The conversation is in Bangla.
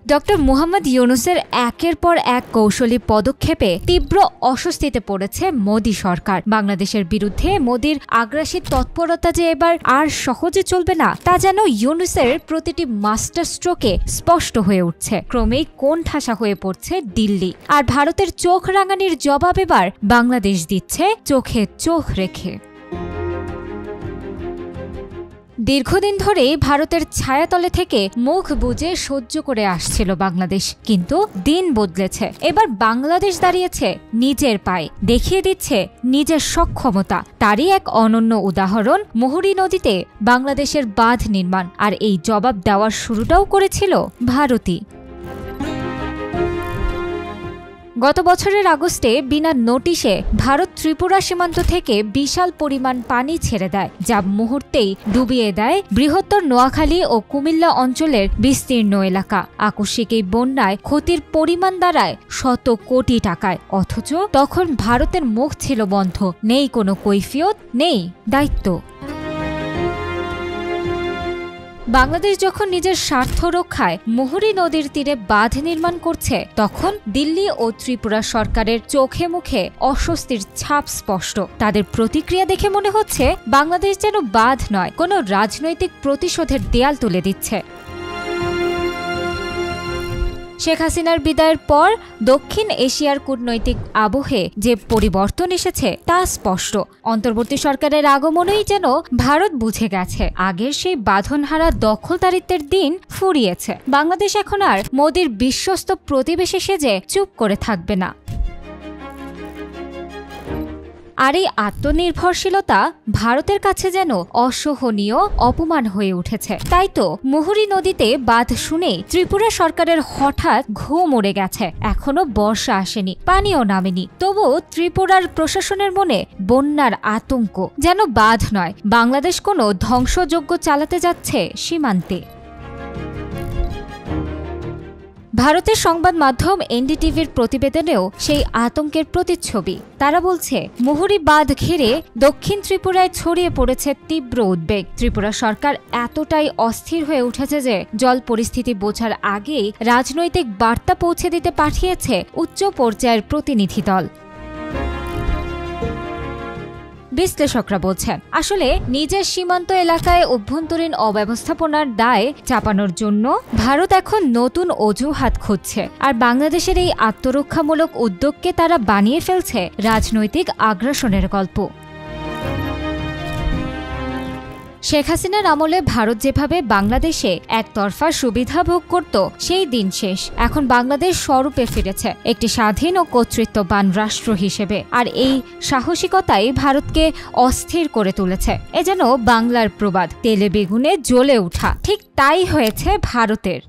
ডক্টর মুহাম্মদ ইউনূসের একের পর এক কৌশলী পদক্ষেপে তীব্র অস্বস্তিতে পড়েছে মোদি সরকার। বাংলাদেশের বিরুদ্ধে মোদির আগ্রাসী তৎপরতা যে এবার আর সহজে চলবে না, তা যেন ইউনূসের প্রতিটি মাস্টার স্ট্রোকে স্পষ্ট হয়ে উঠছে। ক্রমেই কোণঠাসা হয়ে পড়ছে দিল্লি, আর ভারতের চোখ রাঙানির জবাব এবার বাংলাদেশ দিচ্ছে চোখে চোখ রেখে। দীর্ঘদিন ধরে ভারতের ছায়াতলে থেকে মুখ বুজে সহ্য করে আসছিল বাংলাদেশ, কিন্তু দিন বদলেছে। এবার বাংলাদেশ দাঁড়িয়েছে নিজের পায়ে, দেখিয়ে দিচ্ছে নিজের সক্ষমতা। তারই এক অনন্য উদাহরণ মুহুরী নদীতে বাংলাদেশের বাঁধ নির্মাণ। আর এই জবাব দেওয়ার শুরুটাও করেছিল ভারতই। গত বছরের আগস্টে বিনা নোটিশে ভারত ত্রিপুরা সীমান্ত থেকে বিশাল পরিমাণ পানি ছেড়ে দেয়, যা মুহূর্তেই ডুবিয়ে দেয় বৃহত্তর নোয়াখালী ও কুমিল্লা অঞ্চলের বিস্তীর্ণ এলাকা। আকস্মিক এই বন্যায় ক্ষতির পরিমাণ দাঁড়ায় শত কোটি টাকায়। অথচ তখন ভারতের মুখ ছিল বন্ধ, নেই কোনো কৈফিয়ত, নেই দায়িত্ব। বাংলাদেশ যখন নিজের স্বার্থ রক্ষায় মুহুরী নদীর তীরে বাঁধ নির্মাণ করছে, তখন দিল্লি ও ত্রিপুরা সরকারের চোখে মুখে অস্বস্তির ছাপ স্পষ্ট। তাদের প্রতিক্রিয়া দেখে মনে হচ্ছে বাংলাদেশ যেন বাঁধ নয়, কোনো রাজনৈতিক প্রতিশোধের দেয়াল তুলে দিচ্ছে। শেখ হাসিনার বিদায়ের পর দক্ষিণ এশিয়ার কূটনৈতিক আবহে যে পরিবর্তন এসেছে তা স্পষ্ট। অন্তর্বর্তী সরকারের আগমনেই যেন ভারত বুঝে গেছে আগের সেই বাঁধনহারা দখলদারিত্বের দিন ফুরিয়েছে। বাংলাদেশ এখন আর মোদির বিশ্বস্ত প্রতিবেশী সেজে চুপ করে থাকবে না। আর এই আত্মনির্ভরশীলতা ভারতের কাছে যেন অসহনীয় অপমান হয়ে উঠেছে। তাই তো মুহুরী নদীতে বাঁধ শুনে ত্রিপুরা সরকারের হঠাৎ ঘুম উড়ে গেছে। এখনো বর্ষা আসেনি, পানিও নামেনি, তবুও ত্রিপুরার প্রশাসনের মনে বন্যার আতঙ্ক। যেন বাঁধ নয়, বাংলাদেশ কোনো ধ্বংসযজ্ঞ চালাতে যাচ্ছে সীমান্তে। ভারতের সংবাদ মাধ্যম এনডিটিভির প্রতিবেদনেও সেই আতঙ্কের প্রতিচ্ছবি। তারা বলছে, মুহুরী বাঁধ ঘিরে দক্ষিণ ত্রিপুরায় ছড়িয়ে পড়েছে তীব্র উদ্বেগ। ত্রিপুরা সরকার এতটাই অস্থির হয়ে উঠেছে যে জল পরিস্থিতি বোঝার আগেই রাজনৈতিক বার্তা পৌঁছে দিতে পাঠিয়েছে উচ্চ পর্যায়ের প্রতিনিধি দল। বিশ্লেষকরা বলছেন, আসলে নিজের সীমান্ত এলাকায় অভ্যন্তরীণ অব্যবস্থাপনার দায় চাপানোর জন্য ভারত এখন নতুন অজুহাত খুঁজছে, আর বাংলাদেশের এই আত্মরক্ষামূলক উদ্যোগকে তারা বানিয়ে ফেলছে রাজনৈতিক আগ্রাসনের গল্প। শেখ হাসিনার আমলে ভারত যেভাবে বাংলাদেশে একতরফা সুবিধা ভোগ করত, সেই দিন শেষ। এখন বাংলাদেশ স্বরূপে ফিরেছে একটি স্বাধীন ও কর্তৃত্ববান রাষ্ট্র হিসেবে। আর এই সাহসিকতাই ভারতকে অস্থির করে তুলেছে। এ যেন বাংলার প্রবাদ, তেলে বেগুনে জ্বলে ওঠা। ঠিক তাই হয়েছে ভারতের।